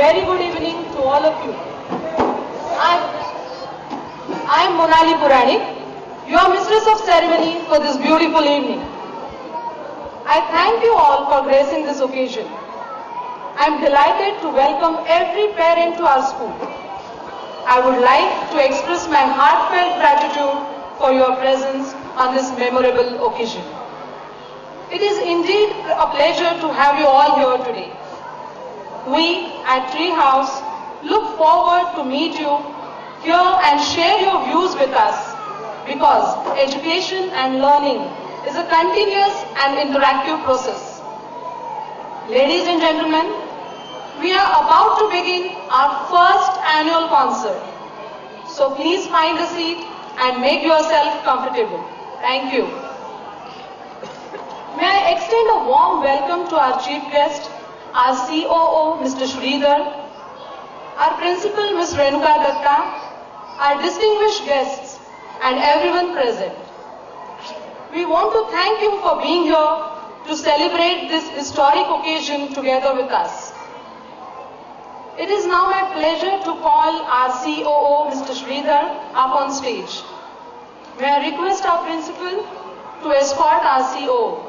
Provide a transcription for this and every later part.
very good evening to all of you. I am Monali Purani, your mistress of ceremony for this beautiful evening. I thank you all for gracing this occasion. I am delighted to welcome every parent to our school. I would like to express my heartfelt gratitude for your presence on this memorable occasion. It is indeed a pleasure to have you all here today. We at Tree House look forward to meet you, hear and share your views with us because education and learning is a continuous and interactive process. Ladies and gentlemen, we are about to begin our first annual concert. So please find a seat and make yourself comfortable. Thank you. May I extend a warm welcome to our chief guest, our COO, Mr. Sridhar, our principal, Ms. Renuka Datta, our distinguished guests, and everyone present. We want to thank you for being here to celebrate this historic occasion together with us. It is now my pleasure to call our COO, Mr. Sridhar, up on stage. May I request our principal to escort our COO.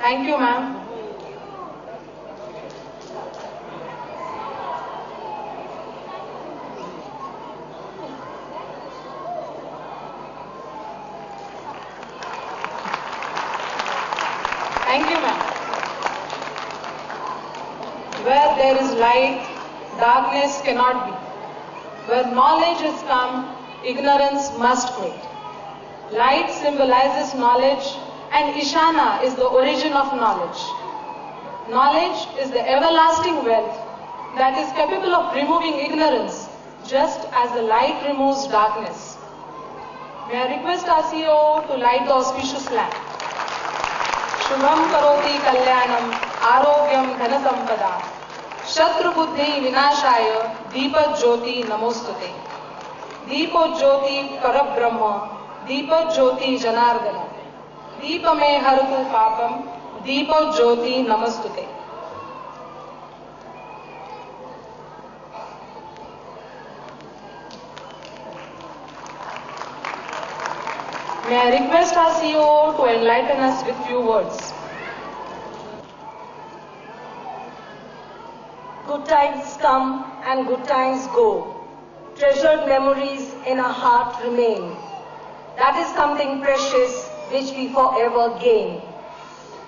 Thank you, ma'am. Thank you, ma'am. Where there is light, darkness cannot be. Where knowledge is come, ignorance must quit. Light symbolizes knowledge, and Ishana is the origin of knowledge. Knowledge is the everlasting wealth that is capable of removing ignorance, just as the light removes darkness. May I request our CEO to light the auspicious lamp. Shubham karoti kalyanam arogyam dhanasampada Shatru buddhi vinashaya Deepa Jyoti namostute. Deepa Jyoti Parabrahma Deepa Jyoti Janardana Deepa me haratu papam, Deepa Jyoti namastute. May I request our CEO to enlighten us with few words. Good times come and good times go. Treasured memories in our heart remain. That is something precious which we forever gain.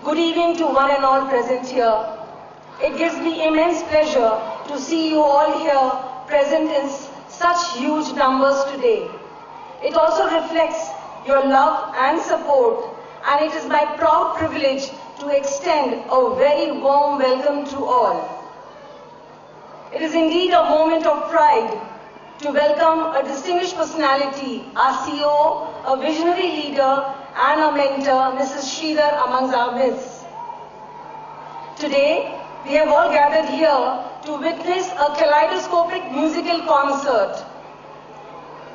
Good evening to one and all present here. It gives me immense pleasure to see you all here present in such huge numbers today. It also reflects your love and support, and it is my proud privilege to extend a very warm welcome to all. It is indeed a moment of pride to welcome a distinguished personality, our CEO, a visionary leader, and a mentor, Mrs. Sridhar, amongst our midst. Today, we have all gathered here to witness a kaleidoscopic musical concert.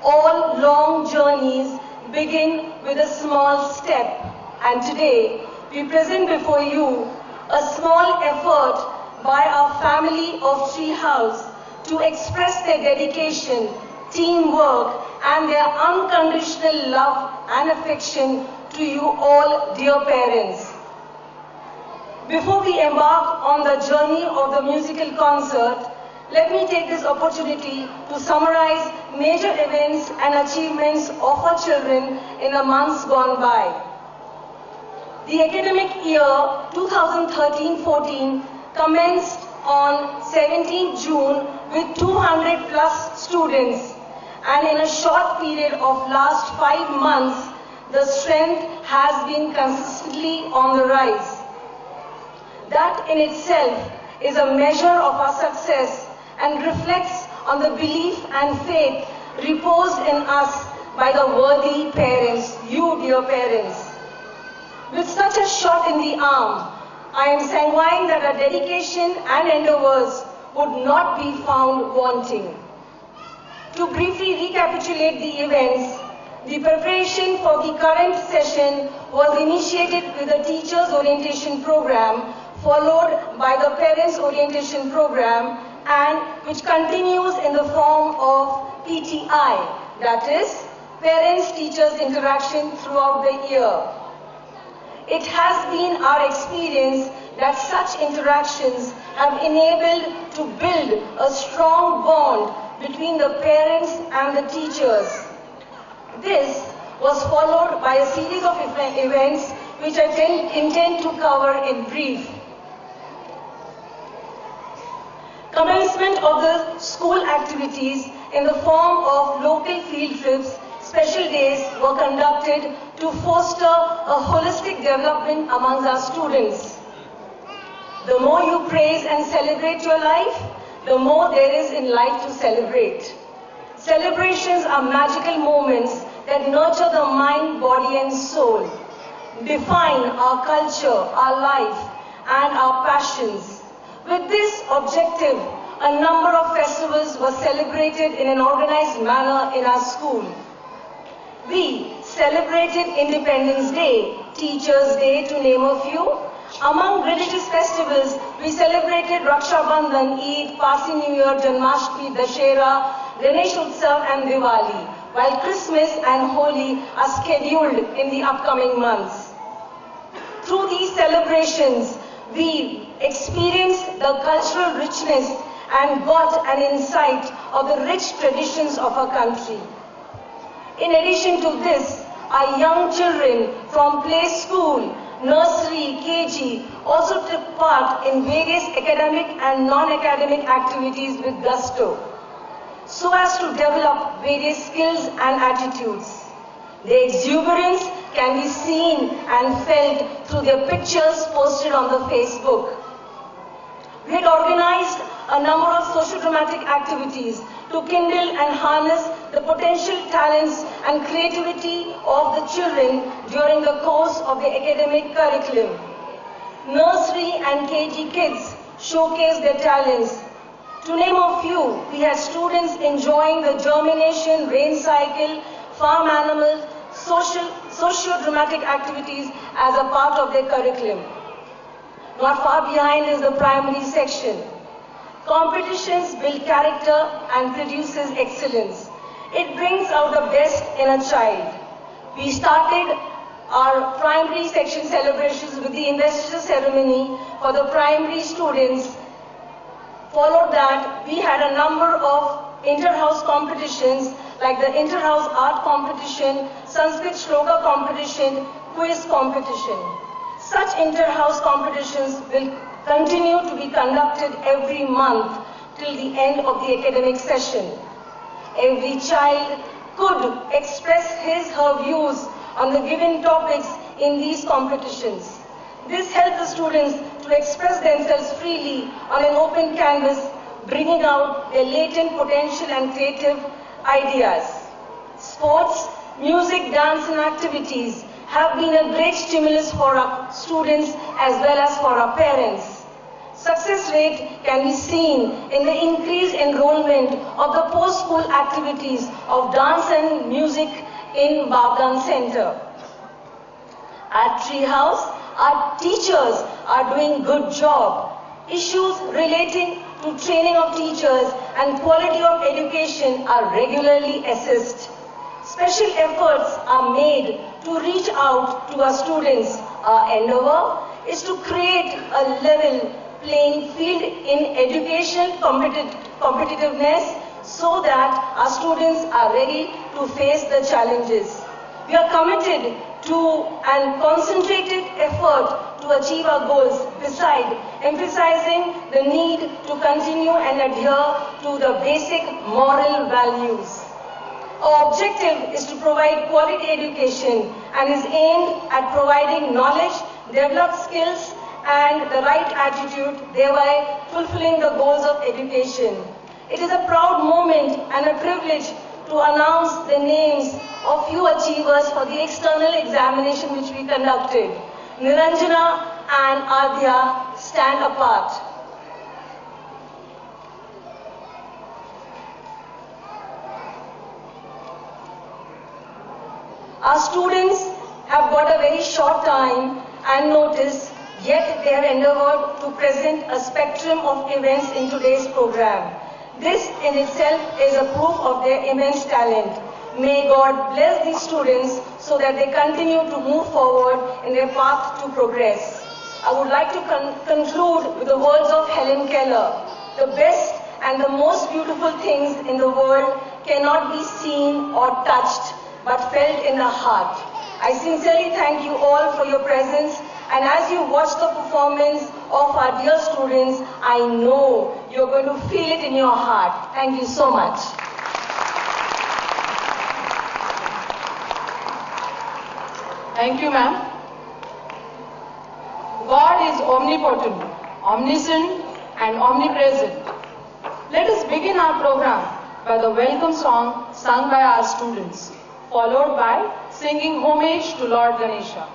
All long journeys begin with a small step, and today, we present before you a small effort by our family of Tree House to express their dedication, teamwork, and their unconditional love and affection to you all, dear parents. Before we embark on the journey of the musical concert, let me take this opportunity to summarize major events and achievements of our children in the months gone by. The academic year 2013-14 commenced on 17 June with 200 plus students, and in a short period of last 5 months, the strength has been consistently on the rise. That in itself is a measure of our success and reflects on the belief and faith reposed in us by the worthy parents, you dear parents. With such a shot in the arm, I am sanguine that our dedication and endeavors would not be found wanting. To briefly recapitulate the events, the preparation for the current session was initiated with the Teachers Orientation Program, followed by the Parents Orientation Program, and which continues in the form of PTI, that is, Parents-Teachers Interaction throughout the year. It has been our experience that such interactions have enabled to build a strong bond between the parents and the teachers. This was followed by a series of events which I intend to cover in brief. Commencement of the school activities in the form of local field trips, special days were conducted to foster a holistic development amongst our students. The more you praise and celebrate your life, the more there is in life to celebrate. Celebrations are magical moments that nurture the mind, body and soul, define our culture, our life and our passions. With this objective, a number of festivals were celebrated in an organized manner in our school. We celebrated Independence Day, Teachers' Day to name a few. Among religious festivals, we celebrated Raksha Bandhan, Eid, Parsi New Year, Janmashtami, Dashera, Ganesh Utsav and Diwali, while Christmas and Holi are scheduled in the upcoming months. Through these celebrations, we experienced the cultural richness and got an insight of the rich traditions of our country. In addition to this, our young children from play school, nursery, KG also took part in various academic and non-academic activities with gusto, so as to develop various skills and attitudes. Their exuberance can be seen and felt through their pictures posted on the Facebook. We had organized a number of socio-dramatic activities to kindle and harness the potential talents and creativity of the children during the course of the academic curriculum. Nursery and KG kids showcased their talents. To name a few, we had students enjoying the germination, rain cycle, farm animals, socio-dramatic activities as a part of their curriculum. Not far behind is the primary section. Competitions build character and produces excellence. It brings out the best in a child. We started our primary section celebrations with the investiture ceremony for the primary students. Followed that, we had a number of inter-house competitions like the inter-house art competition, Sanskrit shloka competition, quiz competition. Such inter-house competitions will continue to be conducted every month till the end of the academic session. Every child could express his/her views on the given topics in these competitions. This helped the students to express themselves freely on an open canvas, bringing out their latent potential and creative ideas. Sports, music, dance and activities have been a great stimulus for our students as well as for our parents. Success rate can be seen in the increased enrollment of the post-school activities of dance and music in Babdan Center. At Tree House, our teachers are doing good job. Issues relating to training of teachers and quality of education are regularly assessed. Special efforts are made to reach out to our students. Our endeavor is to create a level playing field in educational competitiveness so that our students are ready to face the challenges. We are committed to and concentrated effort to achieve our goals, besides emphasizing the need to continue and adhere to the basic moral values. Our objective is to provide quality education and is aimed at providing knowledge, develop skills and the right attitude, thereby fulfilling the goals of education. It is a proud moment and a privilege to announce the names of few achievers for the external examination which we conducted. Niranjana and Adhya, stand apart. Our students have got a very short time and notice, yet they have endeavored to present a spectrum of events in today's program. This in itself is a proof of their immense talent. May God bless these students so that they continue to move forward in their path to progress. I would like to conclude with the words of Helen Keller. The best and the most beautiful things in the world cannot be seen or touched, but felt in the heart. I sincerely thank you all for your presence, and as you watch the performance of our dear students, I know you're going to feel it in your heart. Thank you so much. Thank you, ma'am. God is omnipotent, omniscient, and omnipresent. Let us begin our program by the welcome song sung by our students, followed by singing homage to Lord Ganesha.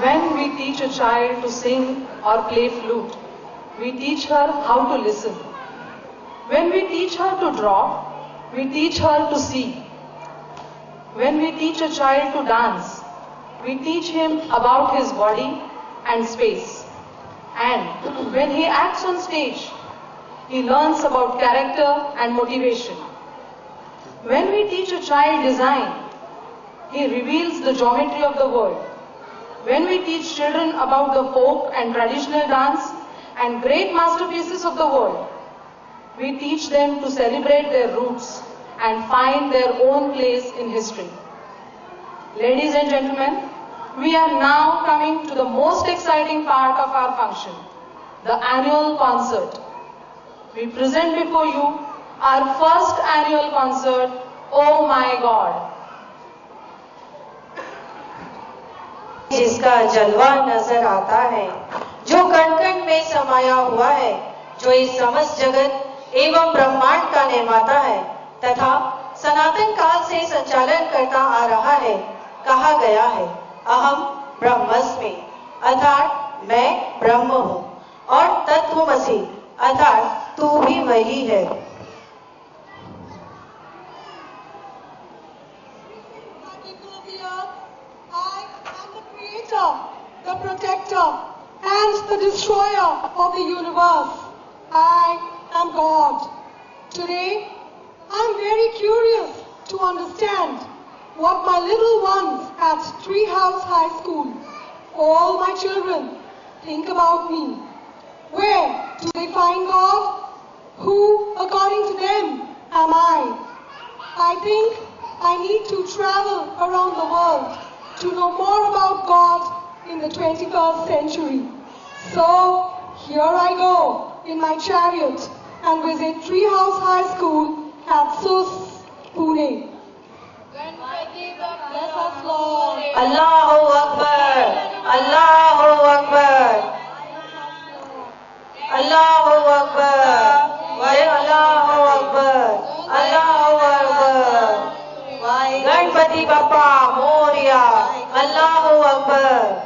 When we teach a child to sing or play flute, we teach her how to listen. When we teach her to draw, we teach her to see. When we teach a child to dance, we teach him about his body and space. And when he acts on stage, he learns about character and motivation. When we teach a child design, he reveals the geometry of the world. When we teach children about the folk and traditional dance and great masterpieces of the world, we teach them to celebrate their roots and find their own place in history. Ladies and gentlemen, we are now coming to the most exciting part of our function, the annual concert. We present before you our first annual concert, Oh My God. जिसका जलवा नजर आता है, जो कण कण में समाया हुआ है, जो इस समस्त जगत एवं ब्रह्मांड का निर्माता है तथा सनातन काल से संचालन करता आ रहा है, कहा गया है अहम ब्रह्मस्मि, अर्थात मैं ब्रह्म हूँ, और तत्वमसि अर्थात तू भी वही है। The protector and the destroyer of the universe. I am God. Today, I'm very curious to understand what my little ones at Treehouse High School, all my children, think about me. Where do they find God? Who, according to them, am I? I think I need to travel around the world to know more about God in the 21st century. So, here I go in my chariot and visit Treehouse High School at SUS, Pune. Bless us, Lord. Allahu Akbar, Allahu Akbar, Allahu Akbar, Allahu Akbar, Allahu Akbar, Ganpati Bappa Moria, Allahu Akbar.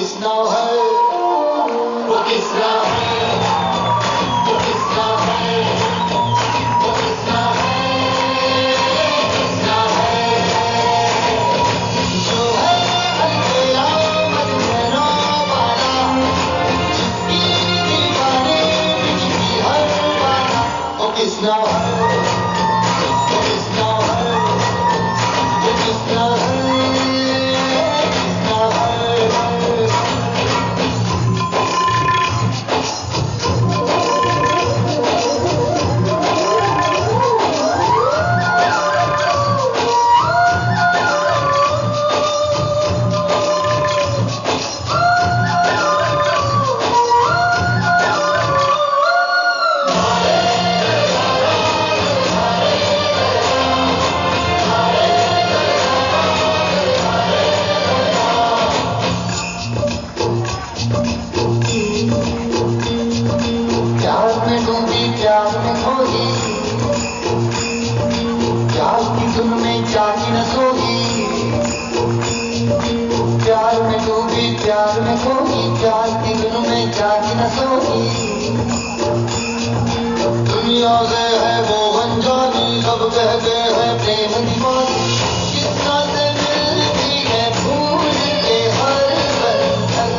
Kisna है, वो किसना है, वो किसना है, वो किसना है, किसना है, जो है अलबेला मदीना वाला, जिसकी दीवानी बिजली हर वाला, वो किसना है, वो किसना है, वो किसना है, किसना है। प्यार में डूबी प्यार में खोई, प्यार की धुन में जागी न सोई, प्यार में डूबी प्यार में खोई, प्यार की धुन में जागी न सोई, दुनिया से है वो अनजानी, सब कहते हैं प्रेम दीवानी, कितना से मिलती है भूल के हर बंधन,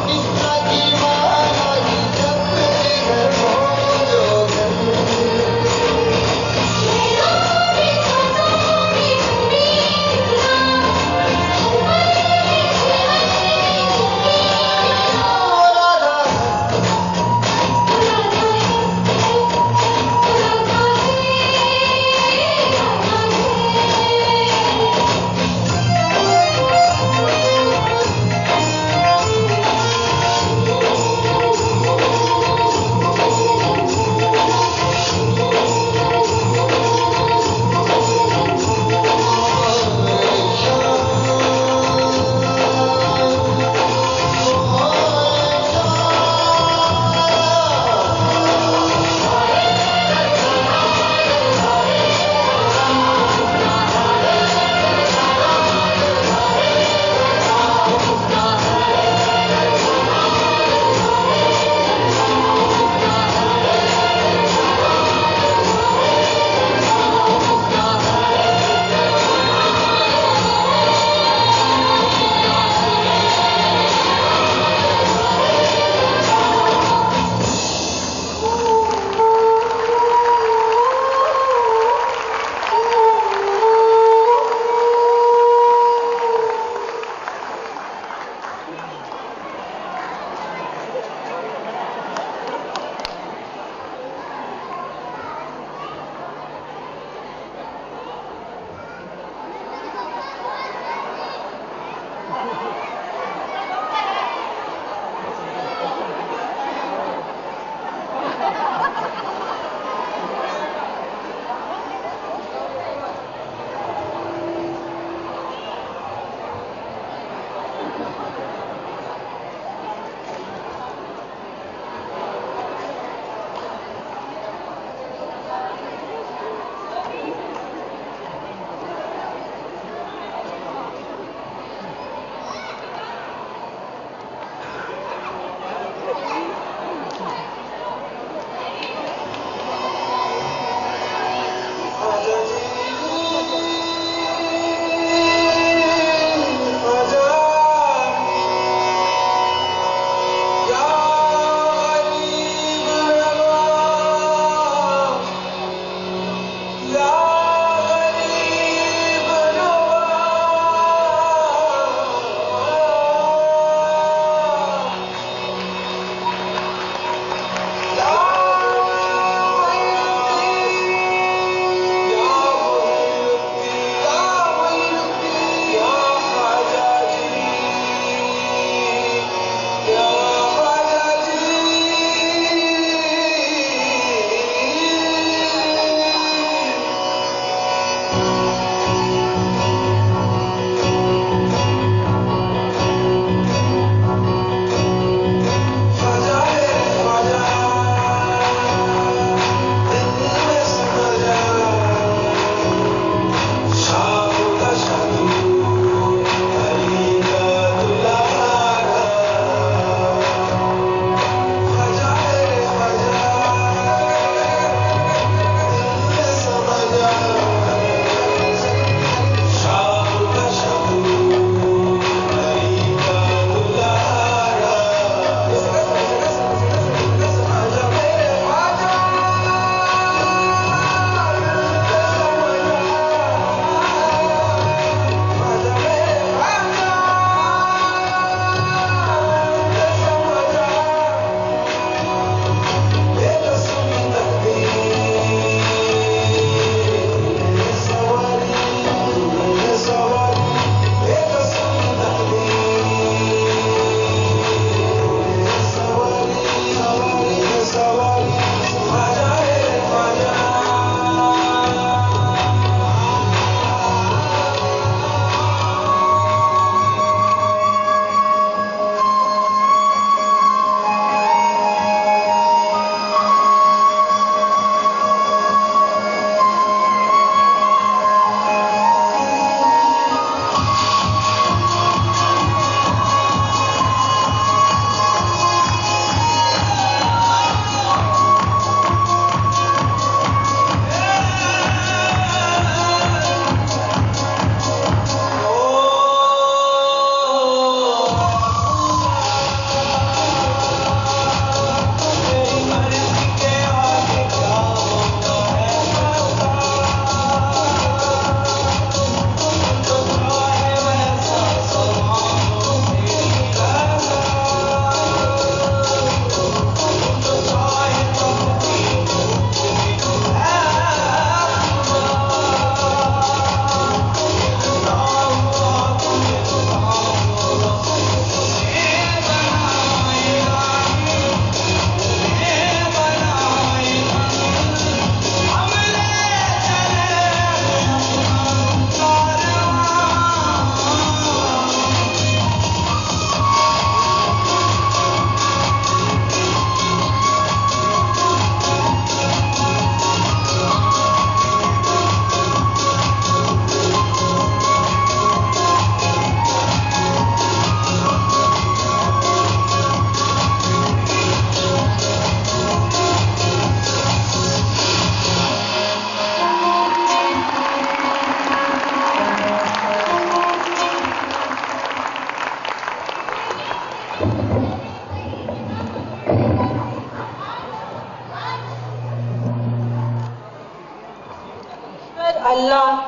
कितना दीवाना ही जब है वो जोगन। ओ राधा,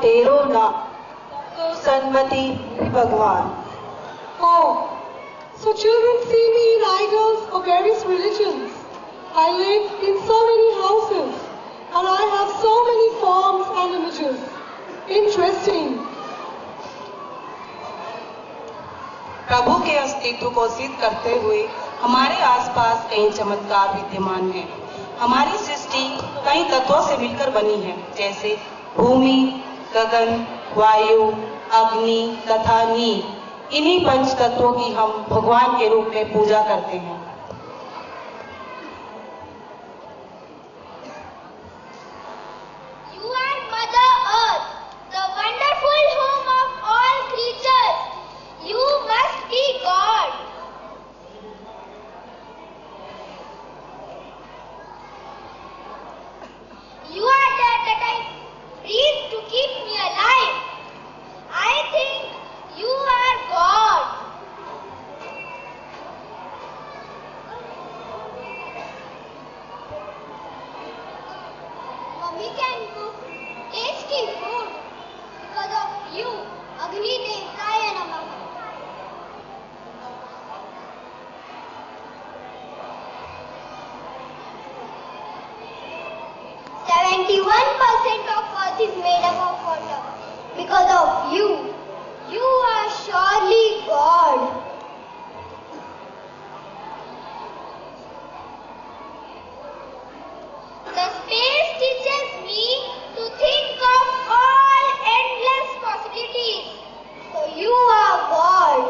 तेरो नाम तो सन्मति भगवान। Oh, so children see me in idols of various religions. I live in so many houses and I have so many forms and images. Interesting. प्रभु के अस्तित्व को सिद्ध करते हुए हमारे आसपास कई चमत्कार विद्यमान हैं। हमारी सृष्टि कई तत्वों से मिलकर बनी है, जैसे भूमि, गगन, वायु, अग्नि तथा नीर। इन्हीं पंच तत्वों की हम भगवान के रूप में पूजा करते हैं। You are Mother Earth, the wonderful home of all creatures. You must be God. You are the air that I breathe to keep me alive. I think you are God. Mommy can cook tasty food because of you, Agni Devtaya Namah. % of earth is made up of water. Because of you, you are surely God. The space teaches me to think of all endless possibilities. So you are God.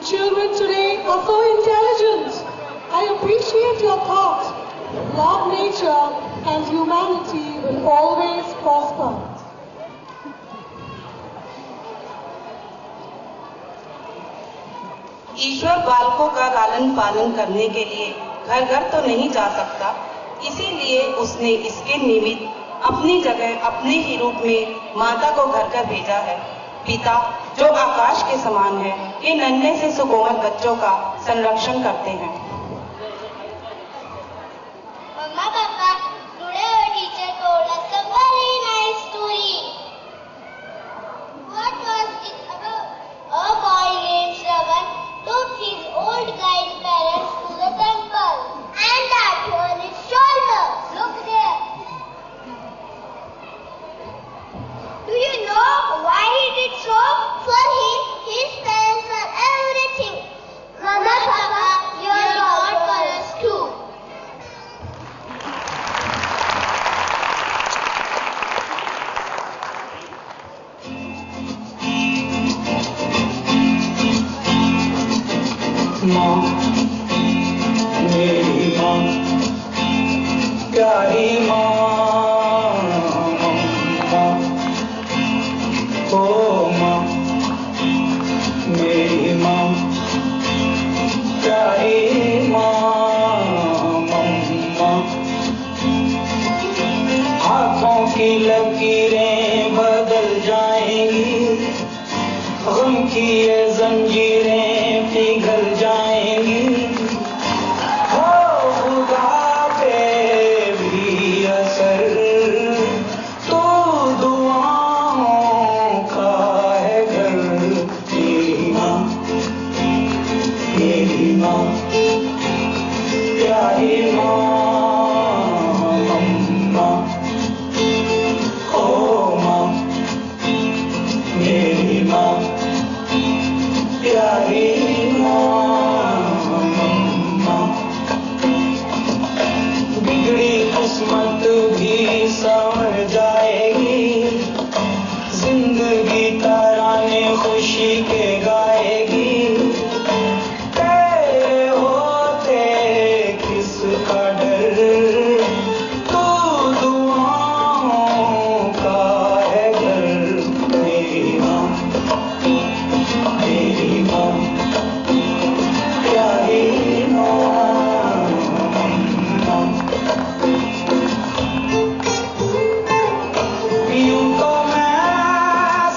children today are so intelligent. I appreciate your thought. Love nature and humanity will always prosper. ईश्वर बालकों का लालन पालन करने के लिए घर घर तो नहीं जा सकता, इसीलिए उसने इसके निमित्त अपनी जगह अपने ही रूप में माता को घर घर भेजा है। पिता जो आकाश के समान है, ये नन्हे से सुकोमल बच्चों का संरक्षण करते हैं। Mama, Papa, today our teacher told us a very nice story. What was it about? A boy named Shravan took his old grandparents to the temple and tapped on his shoulder. Look there. Do you know why he did so? For him, his parents were everything. Mama, Papa, you are God for us too. माँ, मेरी माँ, प्यारी माँ, माँ, ओ माँ, मेरी माँ, प्यारी माँ, मम्मा, हाथों की लकीरें बदल जाएंगी, गम की ये जंजीरें पिघल जाएंगी, हो खुदा पे भी असर तो दुआओं का है घर। मेरी माँ, मेरी माँ, प्यारी माँ, मम्मा, ओ माँ, मेरी माँ, प्यारी मम्मा, बिगड़ी किस्मत भी संवर जाएगी, जिंदगी तराने खुशी के गाएगी, तेरे होते किसका डर, तू दुआओं का है घर। मेरी माँ, मेरी माँ, प्यारी माँ, यूं तो मैं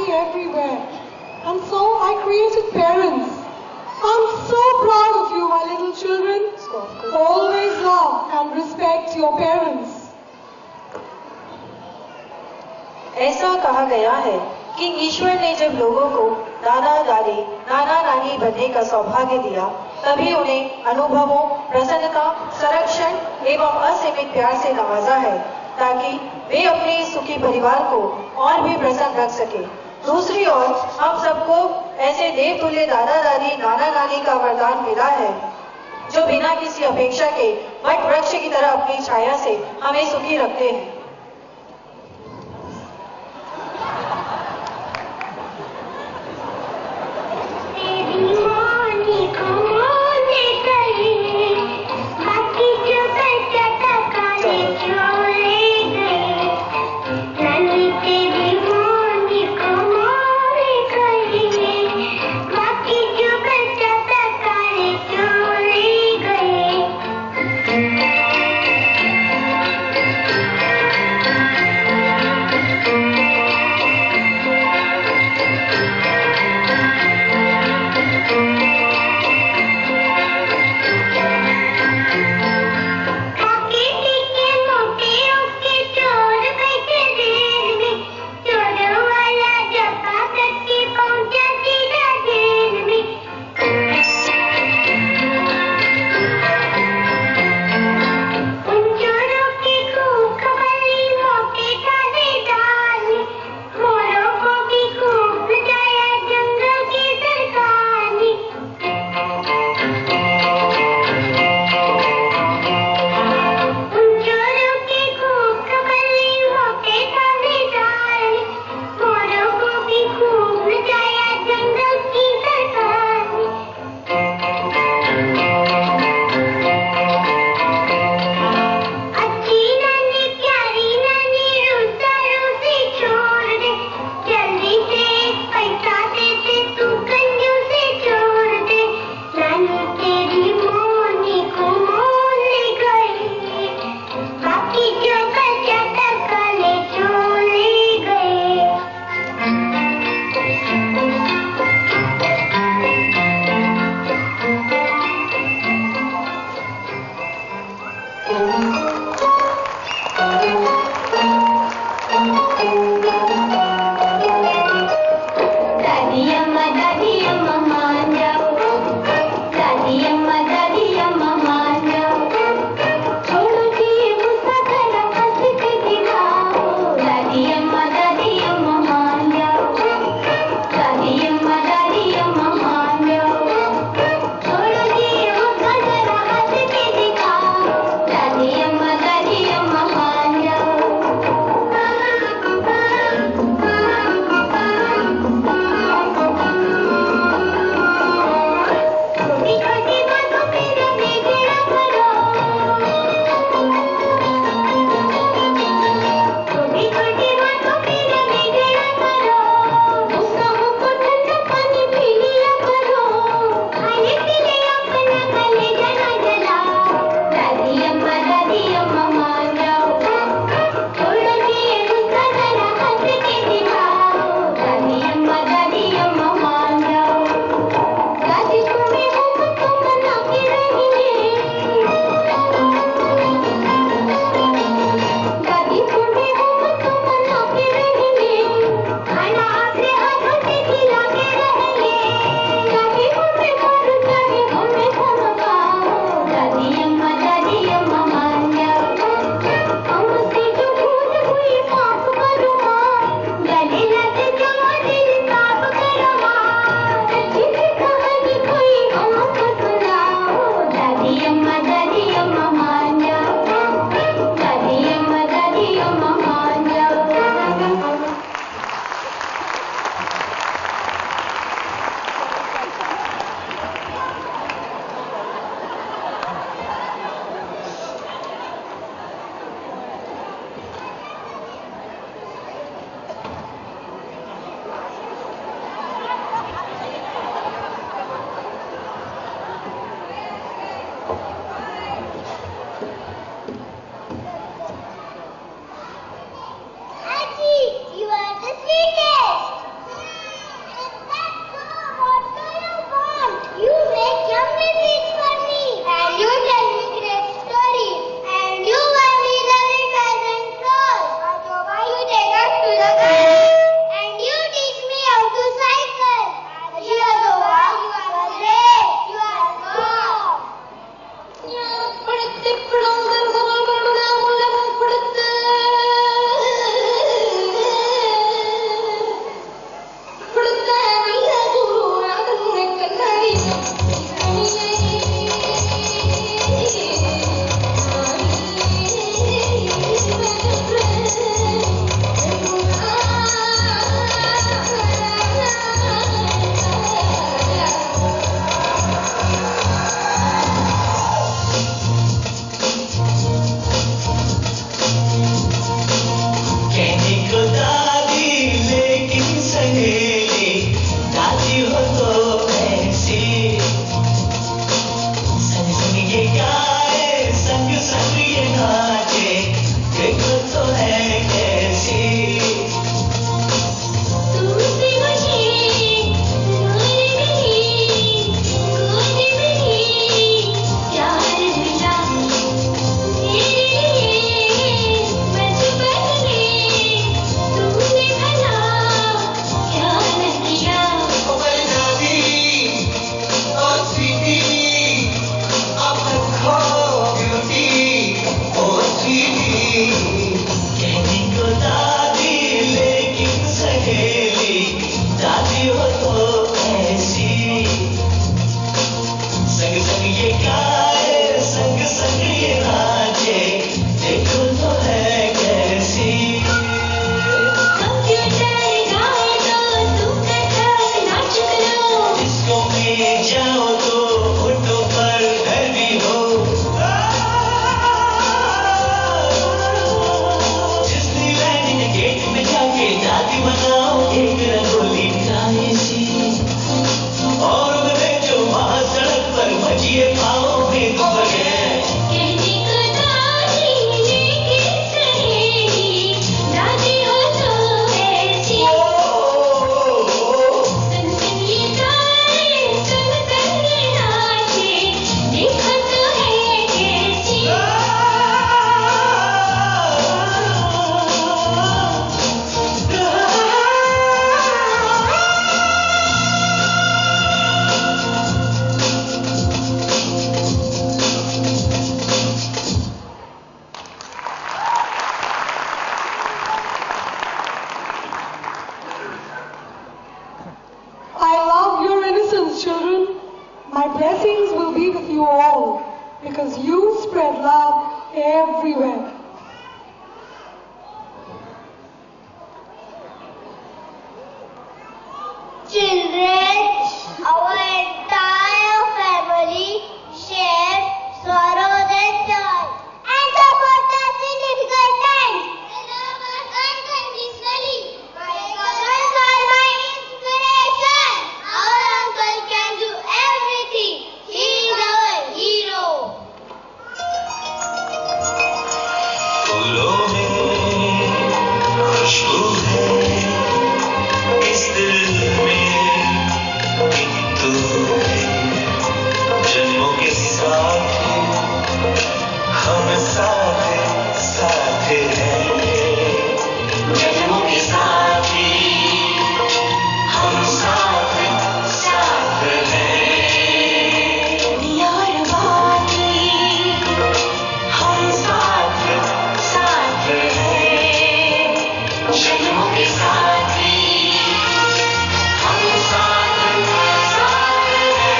happy everywhere. And so I created parents. I'm so proud of you, my little children. Always love and respect your parents. ऐसा कहा गया है कि ईश्वर ने जब लोगों को दादा दादी नाना नानी बनने का सौभाग्य दिया, तभी उन्हें अनुभवों, प्रसन्नता, संरक्षण एवं असीमित प्यार से नवाजा है, ताकि वे अपने सुखी परिवार को और भी प्रसन्न रख सके। दूसरी ओर हम सबको ऐसे देवतुल्य दादा दादी नाना नानी का वरदान मिला है, जो बिना किसी अपेक्षा के वट वृक्ष की तरह अपनी छाया से हमें सुखी रखते हैं। Guru's children, my blessings will be with you all because you spread love everywhere. Children, our entire family shares sorrows and joy and support us in difficult times. They love us unconditionally. My cousins are my inspiration. Our uncle can do everything. He is our hero. फूलों में खुशबू है, इस दिल में भी तू है, जन्मों के साथ हम साथ साथ हैं, जन्मों के साथ हम साथ साथ हैं, यार बाकी हम साथ साथ हैं, जन्मों के साथ हम साथ साथ हैं।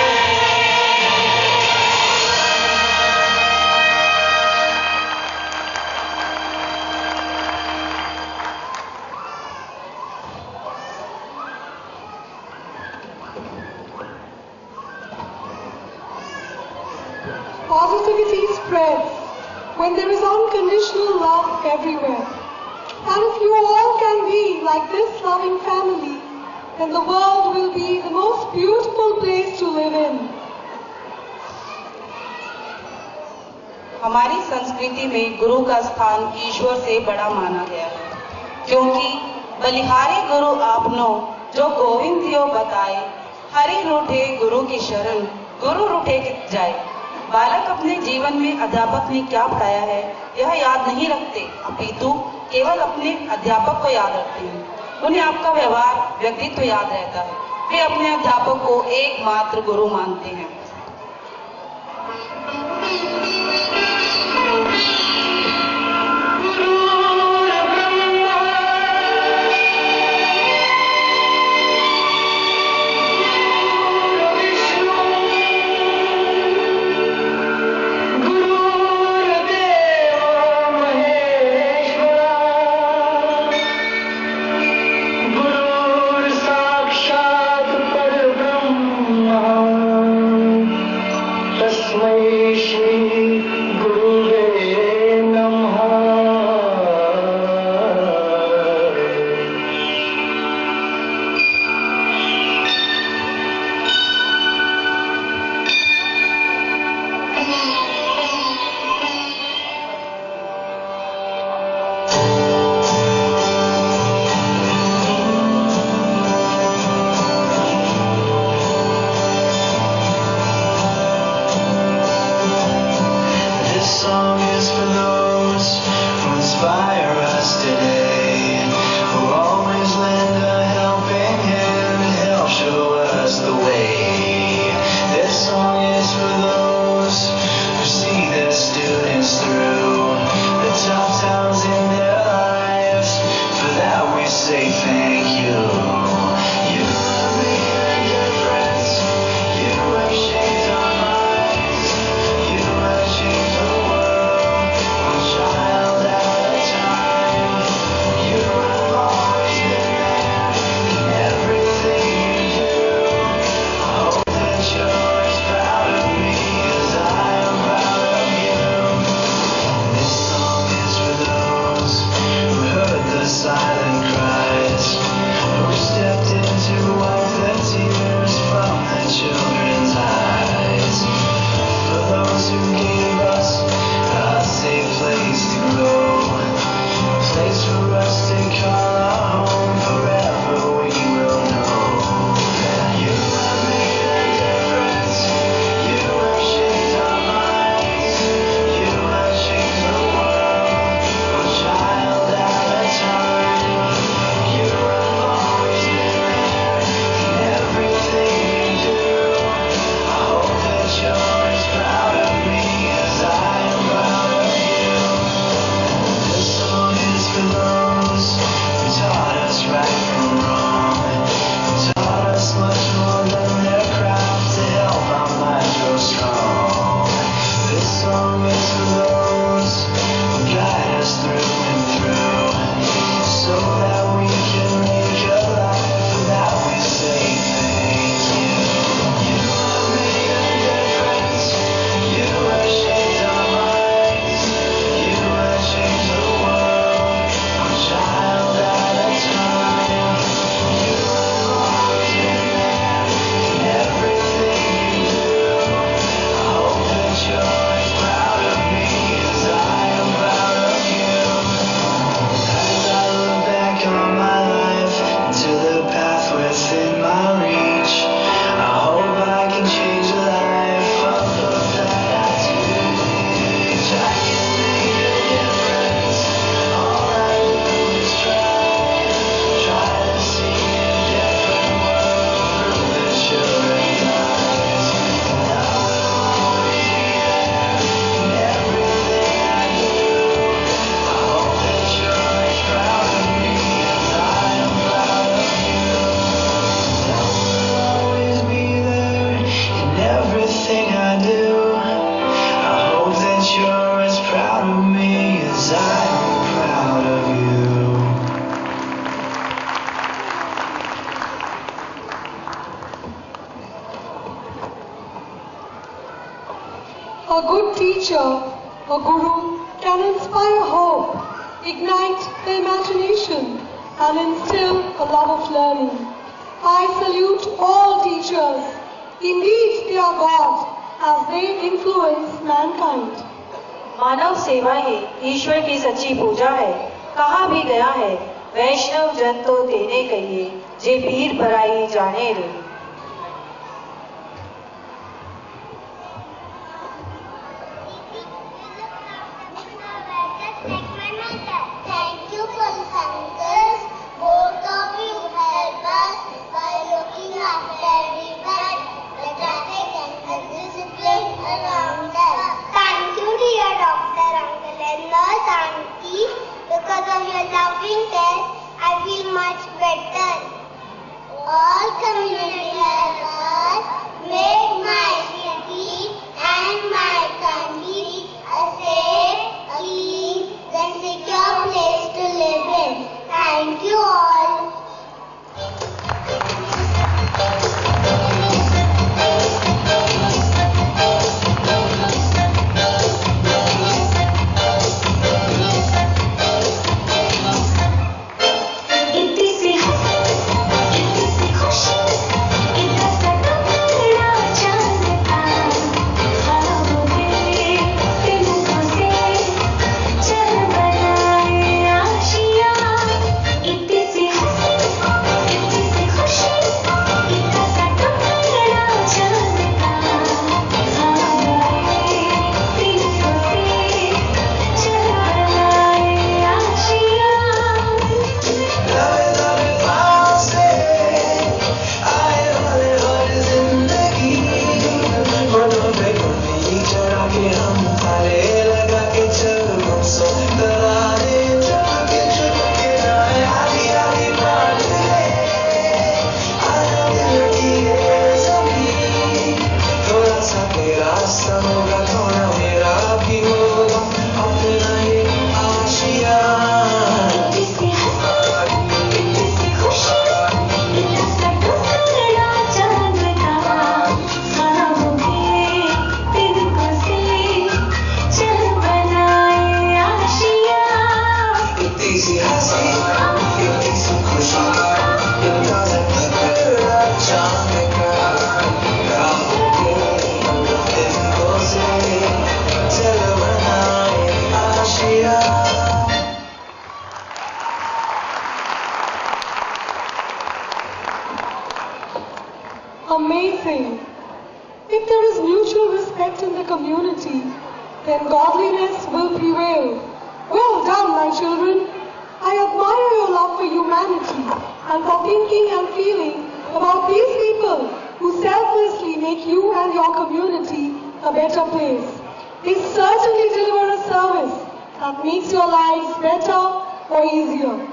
Positivity spreads when there is unconditional love everywhere. And if you all can be like this loving family, then the world will be the most beautiful place to live in. हमारी संस्कृति में गुरु का स्थान ईश्वर से बड़ा माना गया है, क्योंकि बलिहारी गुरु आपनो जो गोविंद यो बताए, हरि रूठे गुरु की शरण, गुरु रूठे कित जाए। बालक अपने जीवन में अध्यापक ने क्या पढ़ाया है यह याद नहीं रखते, अपितु केवल अपने अध्यापक को याद रखते हैं। उन्हें आपका व्यवहार, व्यक्तित्व याद रहता है। वे अपने अध्यापक को एकमात्र गुरु मानते हैं। तस्मै श्री गुरुवे A good teacher, a guru, can inspire hope, ignite the imagination, and instill a love of learning. I salute all teachers. Indeed, they are God, as they influence mankind. मानव सेवा ही ईश्वर की सच्ची पूजा है। कहा भी गया है, वैष्णव जन तो तेने कहिए, जे पीर पराई जाने रे। Thank you for the centers. Both of you help us by looking after everyone, the traffic and the discipline around us. Thank you, dear doctor, uncle and nurse auntie. Because of your loving care, I feel much better. All community helpers make my city and my country a safe, clean, and secure place to live in. Thank you all. Amazing. If there is mutual respect in the community, then godliness will prevail. Well done, my children. I admire your love for humanity and for thinking and feeling about these people who selflessly make you and your community a better place. They certainly deliver a service that makes your lives better or easier.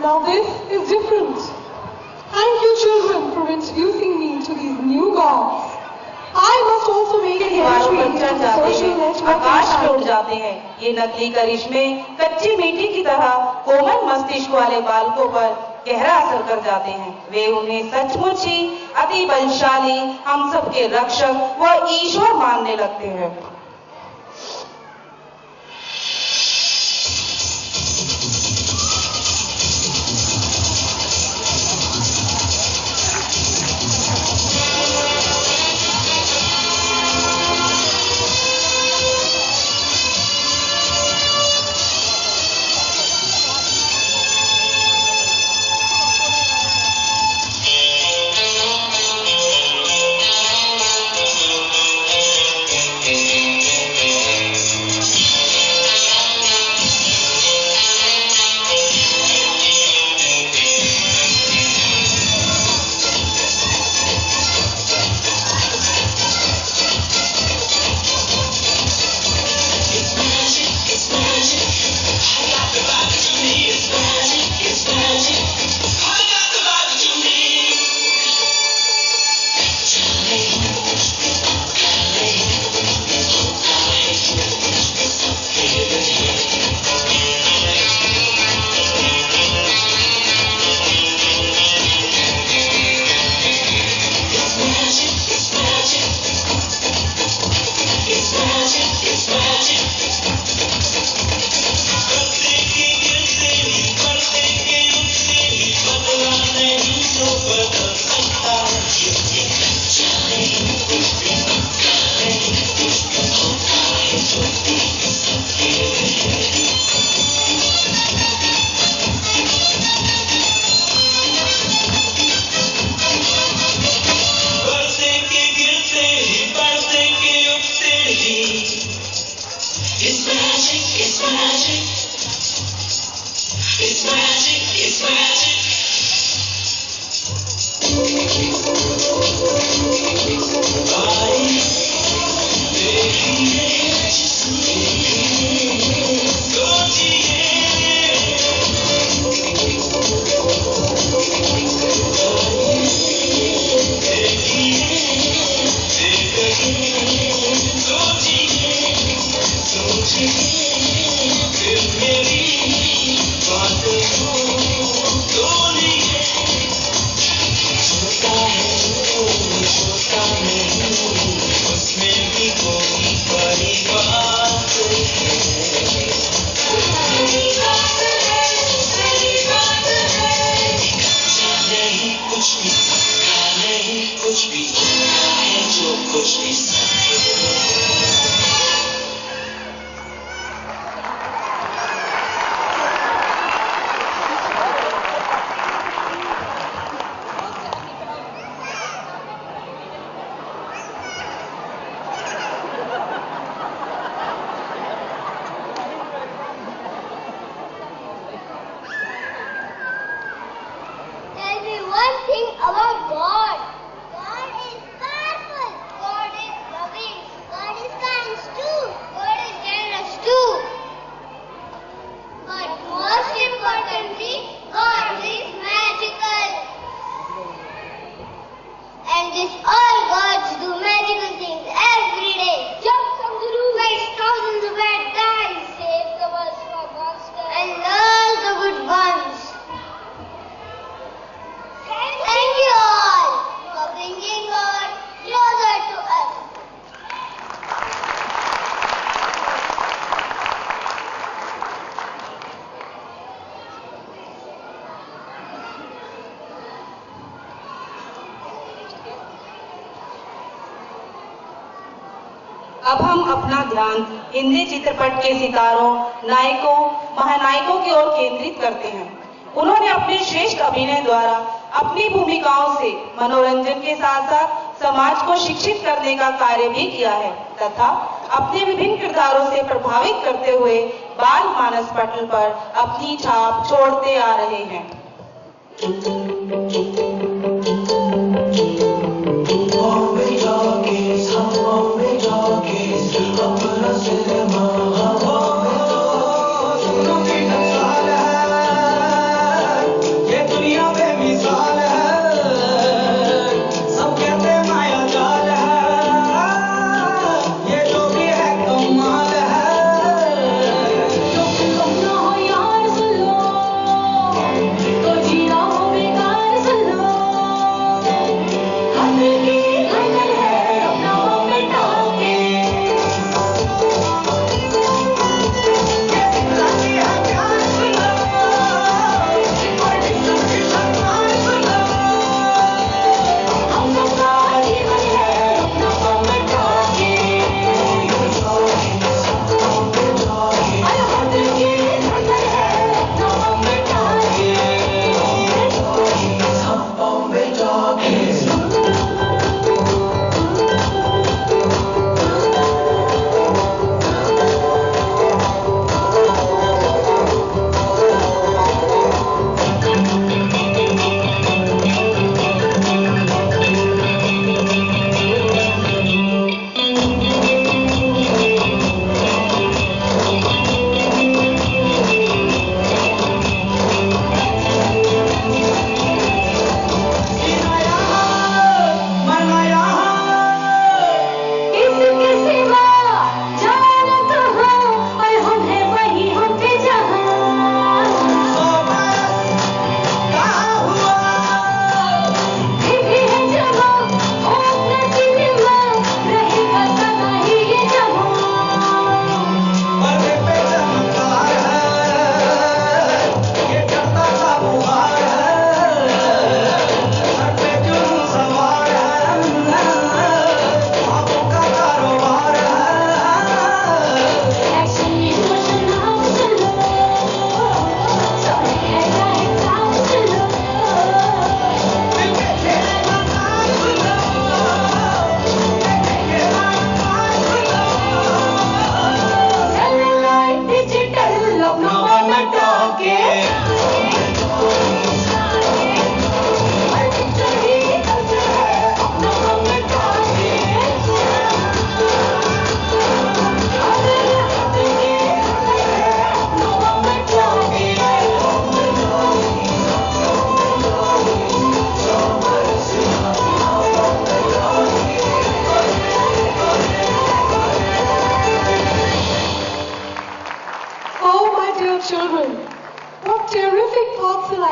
Now this is different. Thank you children for introducing me to these new gods. I must also make an दीवारों entry पर into चढ़ the जाते social हैं, network आकाश में उड़ and जाते हैं। ये नकली करिश्मे कच्ची मिट्टी की तरह कोमल मस्तिष्क वाले बालकों पर गहरा असर कर जाते हैं। वे उन्हें सचमुच ही अति बलशाली, हम सबके रक्षक व ईश्वर मानने लगते हैं। Tell me one thing about God. God is powerful. God is loving. God is kind too. God is generous too. But most importantly, God is magical. And this all gods do magical things every day. Jump from the roof, face thousands of bad guys, save the world from monsters, and love the good ones. Thank you all for bringing God closer to us. अब हम अपना ध्यान हिंदी चित्रपट के सितारों, नायकों, महानायकों की ओर केंद्रित करते हैं। उन्होंने अपने श्रेष्ठ अभिनय द्वारा अपनी भूमिकाओं से मनोरंजन के साथ साथ समाज को शिक्षित करने का कार्य भी किया है तथा अपने विभिन्न किरदारों से प्रभावित करते हुए बाल मानस पटल पर अपनी छाप छोड़ते आ रहे हैं।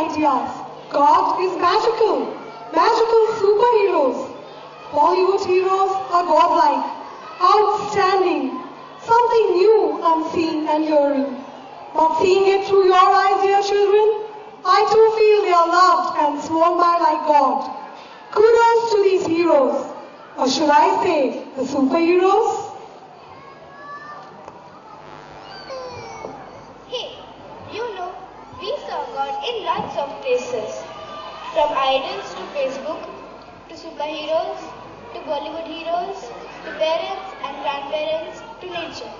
ideas. God is magical. Magical superheroes. Bollywood heroes are godlike, outstanding, something new I'm seeing and hearing. But seeing it through your eyes, dear children, I too feel they are loved and sworn by like God. Kudos to these heroes, or should I say, the superheroes? Hey, you know, we saw God in lots of places. From idols to Facebook, to superheroes, to Bollywood heroes, to parents and grandparents, to nature.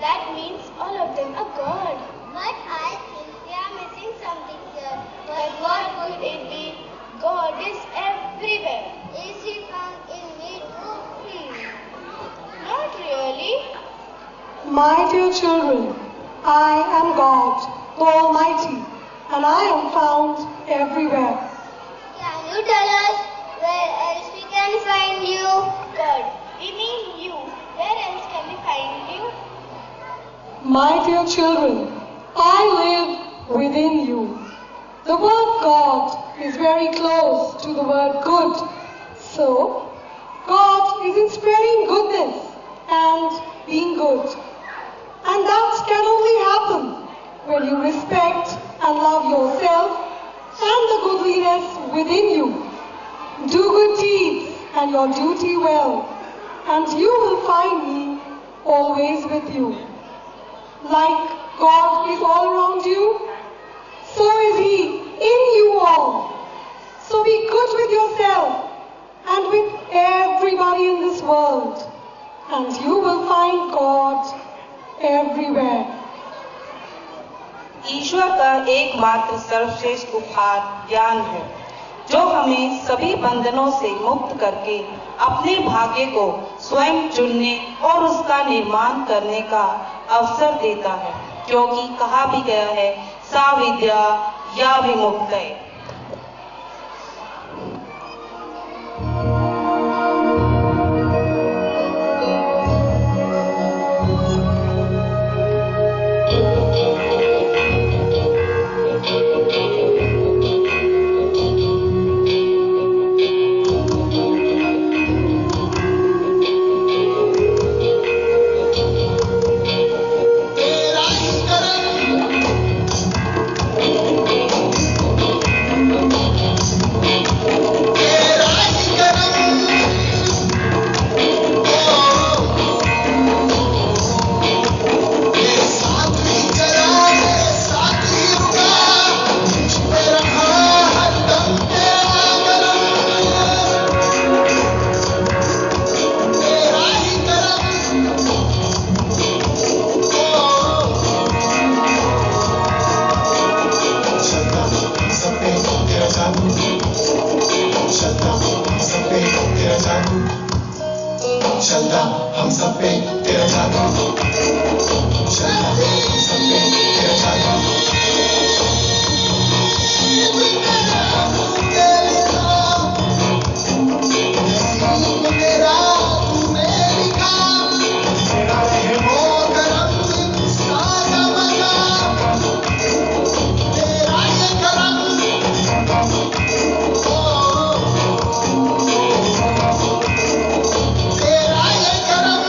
That means all of them are God. But I think they are missing something here. But what could it be? God is everywhere. Is he found in me too? Not really. My dear children, I am God, the Almighty, and I am found everywhere. Can you tell us where else we can find you? God, we mean you. Where else can we find you? My dear children, I live within you. The word God is very close to the word good. So, God is in spreading goodness and being good. And that can only happen when you respect and love yourself and the goodliness within you. Do good deeds and your duty well, and you will find me always with you. Like God is all around you, so is He in you all. So be good with yourself and with everybody in this world, and you will find God everywhere. ईश्वर का एकमात्र सर्वश्रेष्ठ उपहार ज्ञान है, जो हमें सभी बंधनों से मुक्त करके अपने भाग्य को स्वयं चुनने और उसका निर्माण करने का अवसर देता है, क्योंकि कहा भी गया है, सा विद्या या विमुक्तये। चलता हम सब पे तेरा जादू, चलता हम सब पे तेरा जादू। मेरा तू मेरी काम, तेरा रहमो करम सारा मजा, तेरा ये करम तेरा ये करम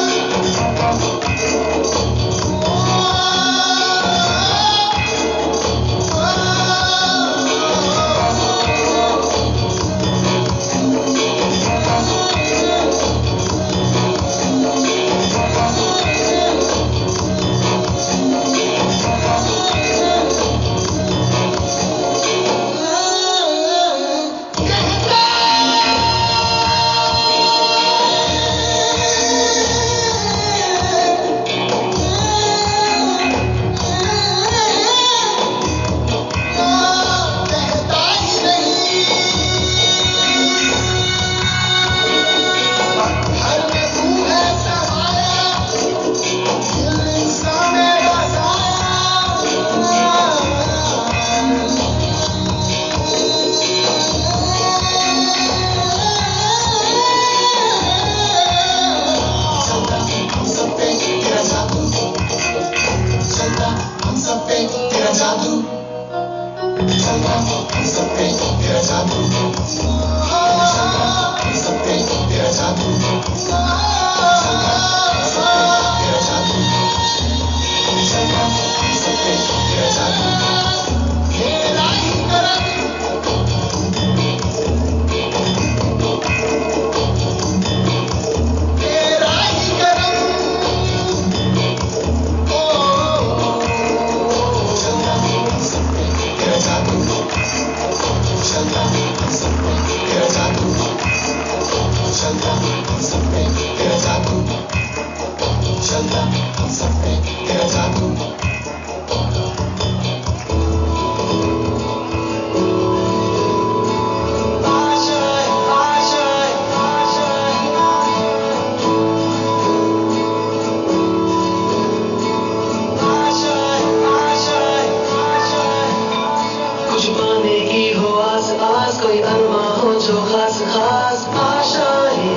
कुछ पाने की हो आस आस, कोई अरमा हो जो खास खास आशाएं,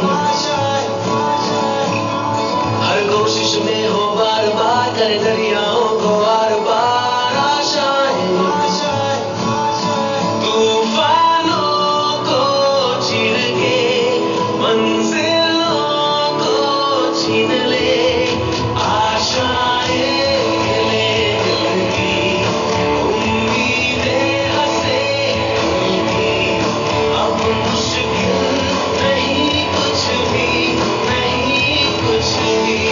हर कोशिश में हो बार बार, करे दरियाओं को आर पार आशाएं, तूफानों को चीर के मंजिलों को छीन ले आशाएं, ले दिल की उम्मीदें हंसे अब मुश्किल नहीं कुछ भी, नहीं कुछ भी।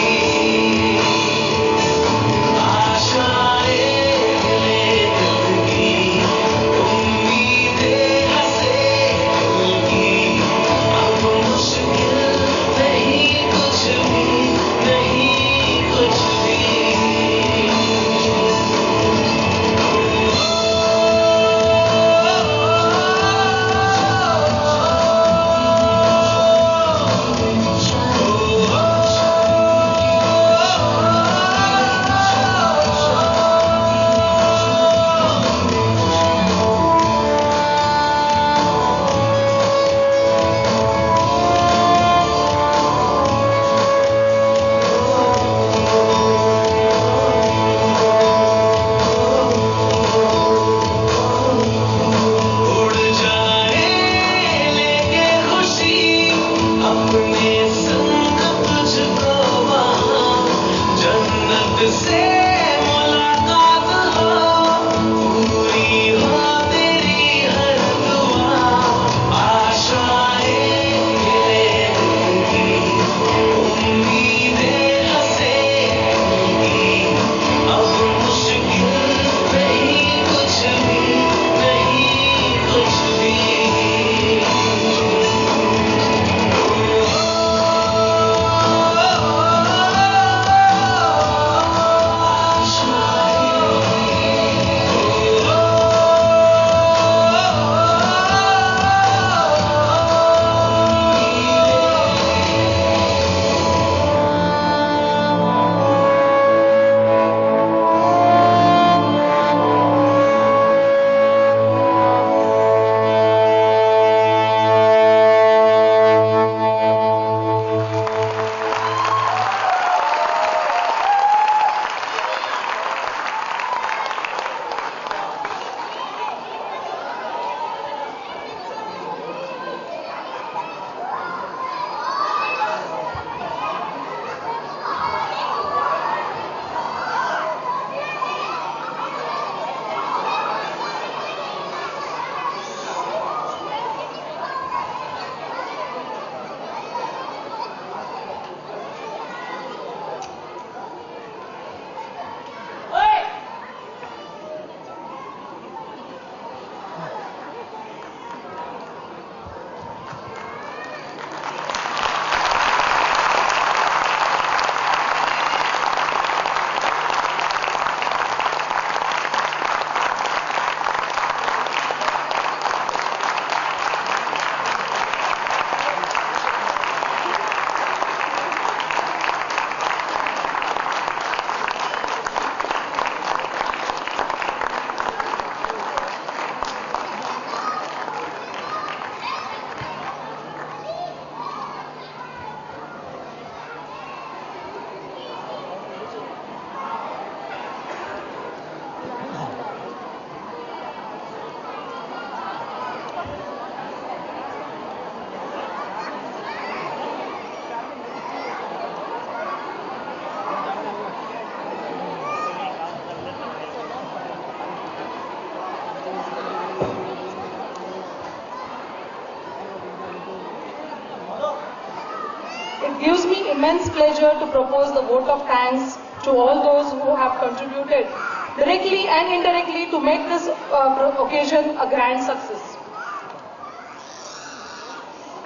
It gives me immense pleasure to propose the vote of thanks to all those who have contributed directly and indirectly to make this occasion a grand success.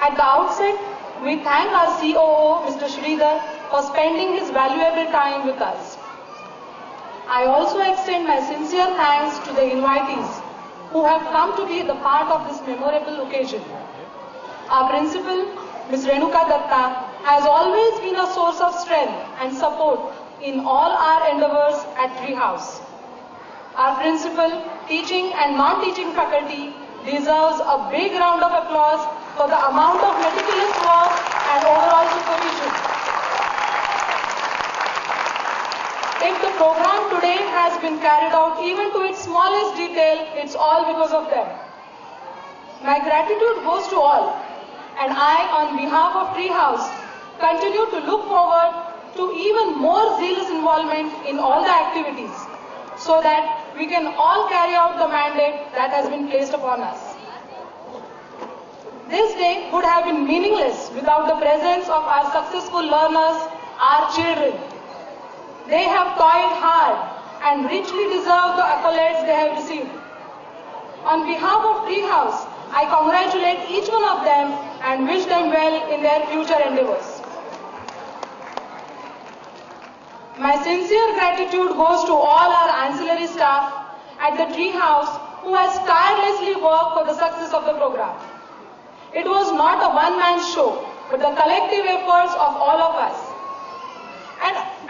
At the outset, we thank our COO, Mr. Sridhar, for spending his valuable time with us. I also extend my sincere thanks to the invitees who have come to be the part of this memorable occasion. Our principal, Ms. Renuka Datta, has always been a source of strength and support in all our endeavors at Tree House. Our principal, teaching and non-teaching faculty deserves a big round of applause for the amount of meticulous work and overall supervision. If the program today has been carried out even to its smallest detail, it's all because of them. My gratitude goes to all, and I, on behalf of Tree House, continue to look forward to even more zealous involvement in all the activities, so that we can all carry out the mandate that has been placed upon us. This day would have been meaningless without the presence of our successful learners, our children. They have toiled hard and richly deserve the accolades they have received. On behalf of Tree House, I congratulate each one of them and wish them well in their future endeavors. My sincere gratitude goes to all our ancillary staff at the Tree House who has tirelessly worked for the success of the program. It was not a one-man show, but the collective efforts of all of us.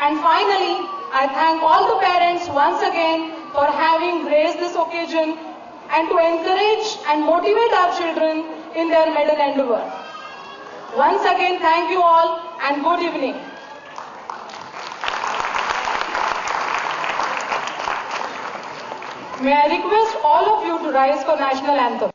And finally, I thank all the parents once again for having graced this occasion and to encourage and motivate our children in their maiden endeavor. Once again, thank you all and good evening. May I request all of you to rise for National Anthem.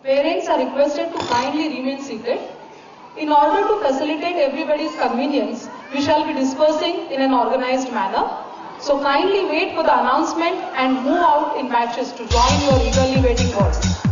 Parents are requested to kindly remain seated. In order to facilitate everybody's convenience, we shall be dispersing in an organized manner. So kindly wait for the announcement and move out in batches to join your eagerly waiting boys.